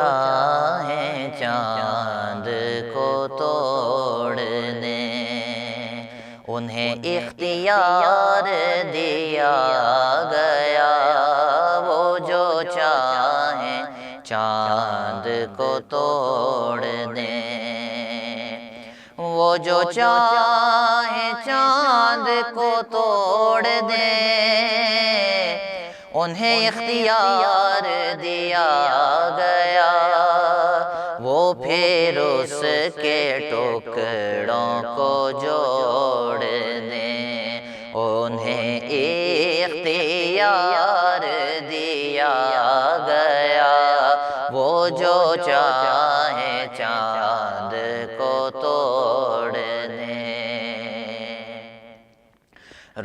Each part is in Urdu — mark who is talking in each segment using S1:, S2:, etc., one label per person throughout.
S1: چاہیں چاند کو توڑ دیں، انہیں اختیار دیا گیا، وہ جو چاہیں چاند کو توڑ دیں، وہ جو چاہیں چاند کو توڑ دیں، انہیں اختیار دیا گیا، وہ پھر اس کے ٹکڑوں کو جوڑ دیں، انہیں اختیار دیا گیا، وہ جو چاہیں چاند کو توڑ دیں۔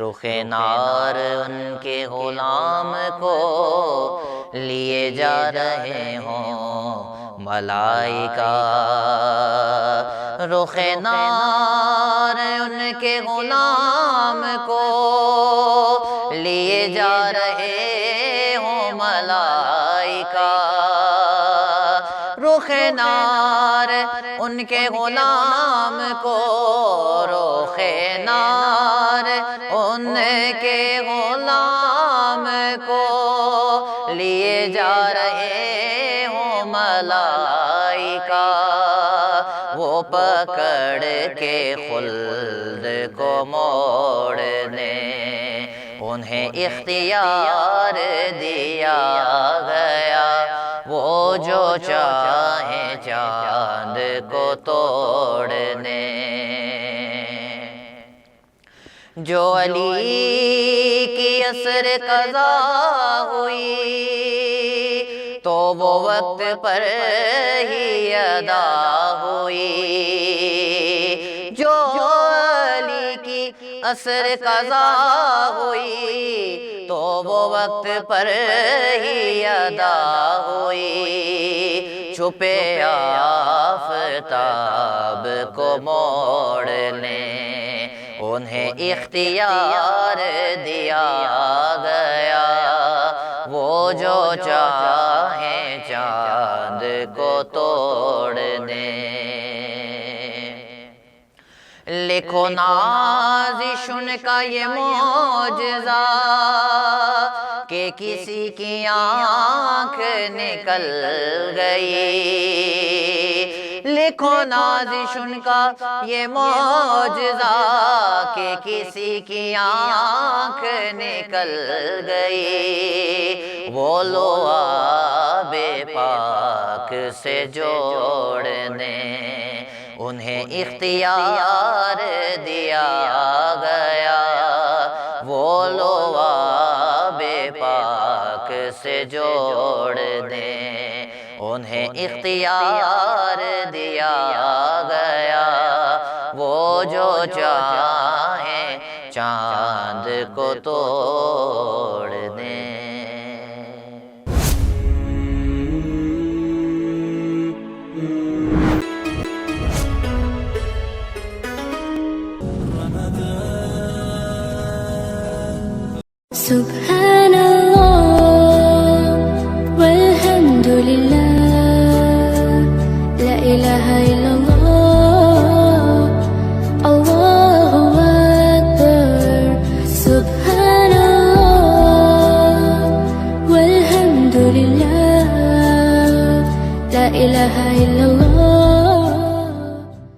S1: رخ نار ان کے غلام کو لیے جا رہے ہوں ملائکہ، رخ نار ان کے غلام کو لیے جا رہے ہوں ملائکہ، رخ نار ان کے غلام کو، رخ نار ان کے غلام کو لیے جا رہے ہوں ملائکہ، وہ پکڑ کے خلد کو موڑ دیں، انہیں اختیار دیا گیا، وہ جو چاہیں چاند کو توڑ دیں۔ جو علی کی عصر قضا ہوئی تو وہ وقت پر ہی ادا ہوئی، جو علی کی عصر قضا ہوئی تو وہ وقت پر ہی ادا ہوئی، چھپے آفتاب کو موڑ لیں، انہیں اختیار دیا گیا، وہ جو چاہیں چاند کو توڑ دیں۔ لکھو نازش ان کا یہ معجزہ کہ کسی کی آنکھ نکل گئی، لکھو نازش ان کا یہ معجزہ کہ کسی کی آنکھ نکل گئی، وہ لو آب پاک سے جوڑ دیں، انہیں اختیار دیا گیا، وہ لو آب پاک سے جوڑ دیں، انہیں اختیار دیا گیا، وہ جو چاہیں چاند کو توڑ دیں۔
S2: سبحان اللہ والحمد للہ، لا الہ الا اللہ، اللہ اکبر۔ سبحان اللہ والحمد للہ، لا الہ الا اللہ۔